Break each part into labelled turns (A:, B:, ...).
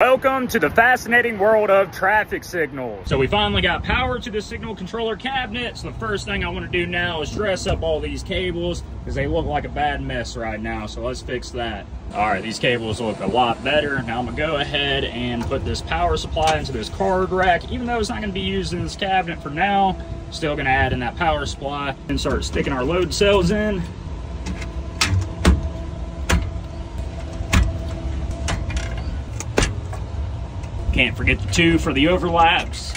A: Welcome to the fascinating world of traffic signals. So we finally got power to the signal controller cabinet. So the first thing I want to do now is dress up all these cables because they look like a bad mess right now. So let's fix that. All right, these cables look a lot better. Now I'm gonna go ahead and put this power supply into this card rack. Even though it's not gonna be used in this cabinet for now, still gonna add in that power supply and start sticking our load cells in. Can't forget the 2 for the overlaps.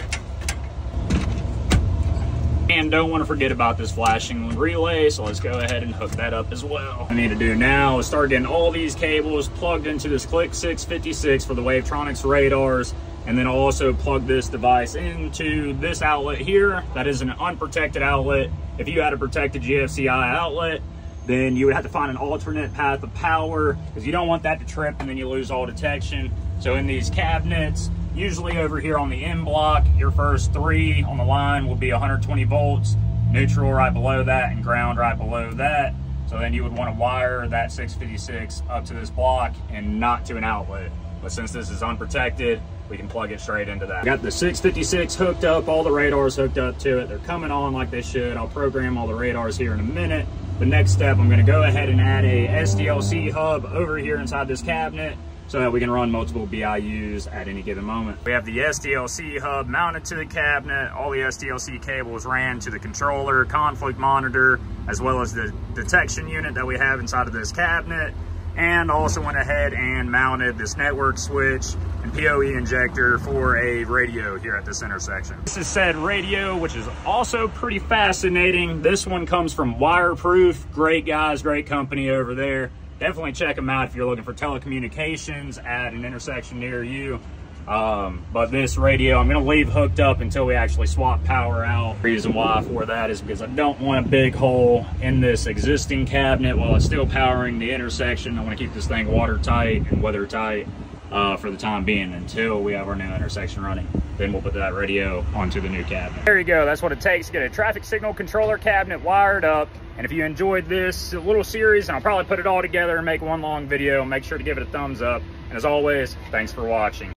A: And don't want to forget about this flashing relay, so let's go ahead and hook that up as well. What I need to do now is start getting all these cables plugged into this Click 656 for the Wavetronics radars, and then I'll also plug this device into this outlet here. That is an unprotected outlet. If you had a protected GFCI outlet, then you would have to find an alternate path of power because you don't want that to trip and then you lose all detection. So in these cabinets, usually over here on the end block, your first 3 on the line will be 120 volts, neutral right below that, and ground right below that. So then you would want to wire that 656 up to this block and not to an outlet. But since this is unprotected, we can plug it straight into that. Got the 656 hooked up, all the radars hooked up to it. They're coming on like they should. I'll program all the radars here in a minute. The next step, I'm gonna go ahead and add a SDLC hub over here inside this cabinet so that we can run multiple BIUs at any given moment. We have the SDLC hub mounted to the cabinet. All the SDLC cables ran to the controller, conflict monitor, as well as the detection unit that we have inside of this cabinet. And also went ahead and mounted this network switch and PoE injector for a radio here at this intersection. This is said radio, which is also pretty fascinating. This one comes from Wireproof. Great guys, great company over there. Definitely check them out if you're looking for telecommunications at an intersection near you. But this radio, I'm gonna leave hooked up until we actually swap power out. The reason why for that is because I don't want a big hole in this existing cabinet while it's still powering the intersection. I want to keep this thing watertight and weather tight for the time being until we have our new intersection running. Then we'll put that radio onto the new cabinet. There you go. That's what it takes to get a traffic signal controller cabinet wired up. And if you enjoyed this little series, and I'll probably put it all together and make one long video, make sure to give it a thumbs up. And as always, thanks for watching.